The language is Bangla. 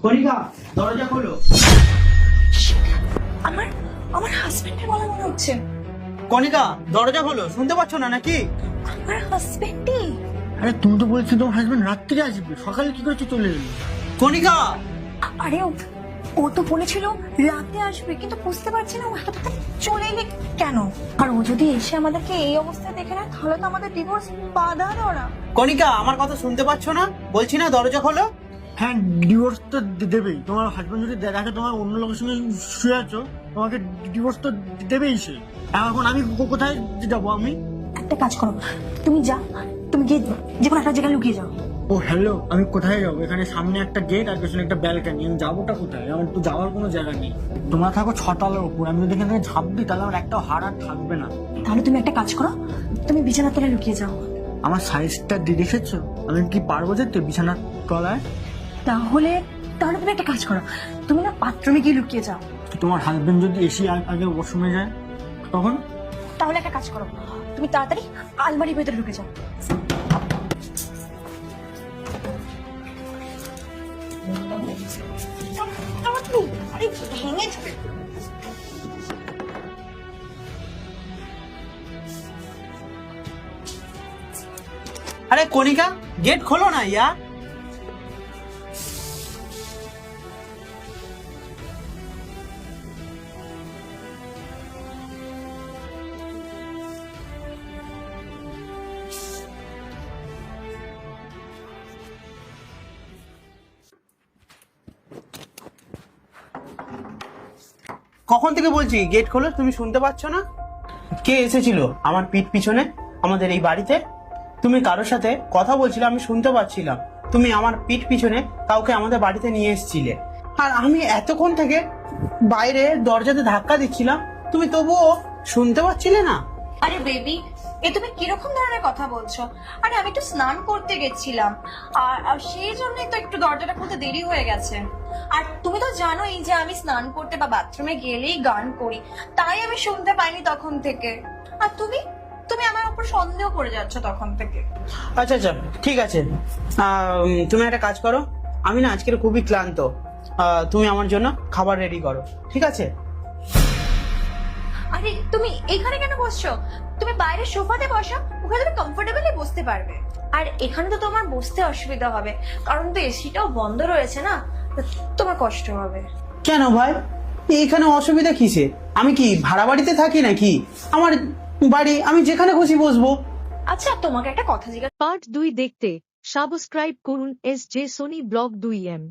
কণিকা, দরজা খোলো। আমার আমার হাজবেন্ডের বলা মনে হচ্ছে। কণিকা, দরজা খোলো, শুনতে পাচ্ছ না নাকি? আমার হাজবেন্ডই। আরে তুমি তো বলছো তোমার হাজবেন্ড রাত্রিরে আসবে, সকালে কি করে তুই চলে এলি? কণিকা, আরে ও তো বলেছিল রাতে আসবে, কিন্তু বুঝতে পারছি না ও এত তাড়াতাড়ি চলে এলে কেন। আর ও যদি এসে আমাদেরকে এই অবস্থায় দেখে না, তাহলে তো আমাদের ডিভোর্স বাধা ধরা। কণিকা, আমার কথা শুনতে পাচ্ছ না? বলছি না দরজা খোলো। হ্যাঁ, ডিভোর্স তো দেবেই। তোমার হাজবেন্ড যদি দেখে তোমার অন্য লোকের সঙ্গে শুয়ে আছো, তোমাকে ডিভোর্স তো দেবেই সে। এখন আমি কোথায় যাবো? আমি একটা কাজ করো, তুমি তুমি গিয়ে যে কোনো একটা জায়গায় লুকিয়ে যাও। ও হ্যালো, আমি কোথায় যাবো? এখানে সামনে একটা গেট আর পেছনে একটা ব্যালকনি, আমি যাবোটা কোথায়? আমার তো যাওয়ার কোনো জায়গা নেই। তোমরা থাকো ছতলার উপর, আমি যদি এখান থেকে ঝাঁপ দিই তাহলে আমার একটা হাড় আর থাকবে না। তাহলে তুমি একটা কাজ করো, তুমি বিছানার তলায় লুকিয়ে যাও। আমার সাইজটা দেখেছো? আমি কি পারবো যেতে বিছানার তলায়? তাহলে তাহলে তুমি একটা কাজ করো, তুমি না বাথরুমে গিয়ে লুকিয়ে যাও। তোমার হাজবেন্ড যদি এসে আগে ওয়াশরুমে যায় তখন? তাহলে একটা কাজ করো, তুমি তাড়াতাড়ি আলমারির ভেতরে ঢুকে যাও। আরে ভেঙে যাবে। আরে কণিকা, গেট খোলো না ইয়া। কখন থেকে বলছি গেট খোলো, তুমি শুনতে পাচ্ছ না? কে এসেছিল আমার পিঠ পিছনে আমাদের এই বাড়িতে? তুমি কারোর সাথে কথা বলছিলে, আমি শুনতে পাচ্ছিলাম। তুমি আমার পিঠ পিছনে কাউকে আমাদের বাড়িতে নিয়ে এসেছিলে, আর আমি এতক্ষণ থেকে বাইরে দরজাতে ধাক্কা দিচ্ছিলাম, তুমি তবুও শুনতে পাচ্ছিলে না? আরে বেবি, এ তুমি কিরকম ধরনের কথা বলছো? আরে আমি একটু স্নান করতে গেছিলাম, আর সেই জন্যই তো একটু দরজাটা খুলতে দেরি হয়ে গেছে। আর তুমি তো জানোই যে আমি স্নান করতে বা বাথরুমে গেলেই গান করি, তাই আমি শুনতে পাইনি তখন থেকে। আর তুমি তুমি আমার উপর সন্দেহ করে যাচ্ছ তখন থেকে। আচ্ছা আচ্ছা, ঠিক আছে। তুমি একটা কাজ করো, আমি না আজকে খুবই ক্লান্ত। তুমি আমার জন্য খাবার রেডি করো, ঠিক আছে? আরে তুমি এখানে কেন বসছো? তুমি বাইরে সোফাতে বসো, ওখানে তুমি কমফোর্টেবলি বসতে পারবে। আর এখানে তো তোমার বসতে অসুবিধা হবে, কারণ তো এসিটাও বন্ধ রয়েছে না, তো তোমার কষ্ট হবে। কেন ভাই, এখানে অসুবিধা কিসে? আমি কি ভাড়া বাড়িতে থাকি নাকি? আমার বাড়ি, আমি যেখানে খুশি বসবো। আচ্ছা, তোমাকে একটা কথা জিজ্ঞাসা। পার্ট 2 দেখতে সাবস্ক্রাইব করুন SJ সোনি ব্লগ 2M।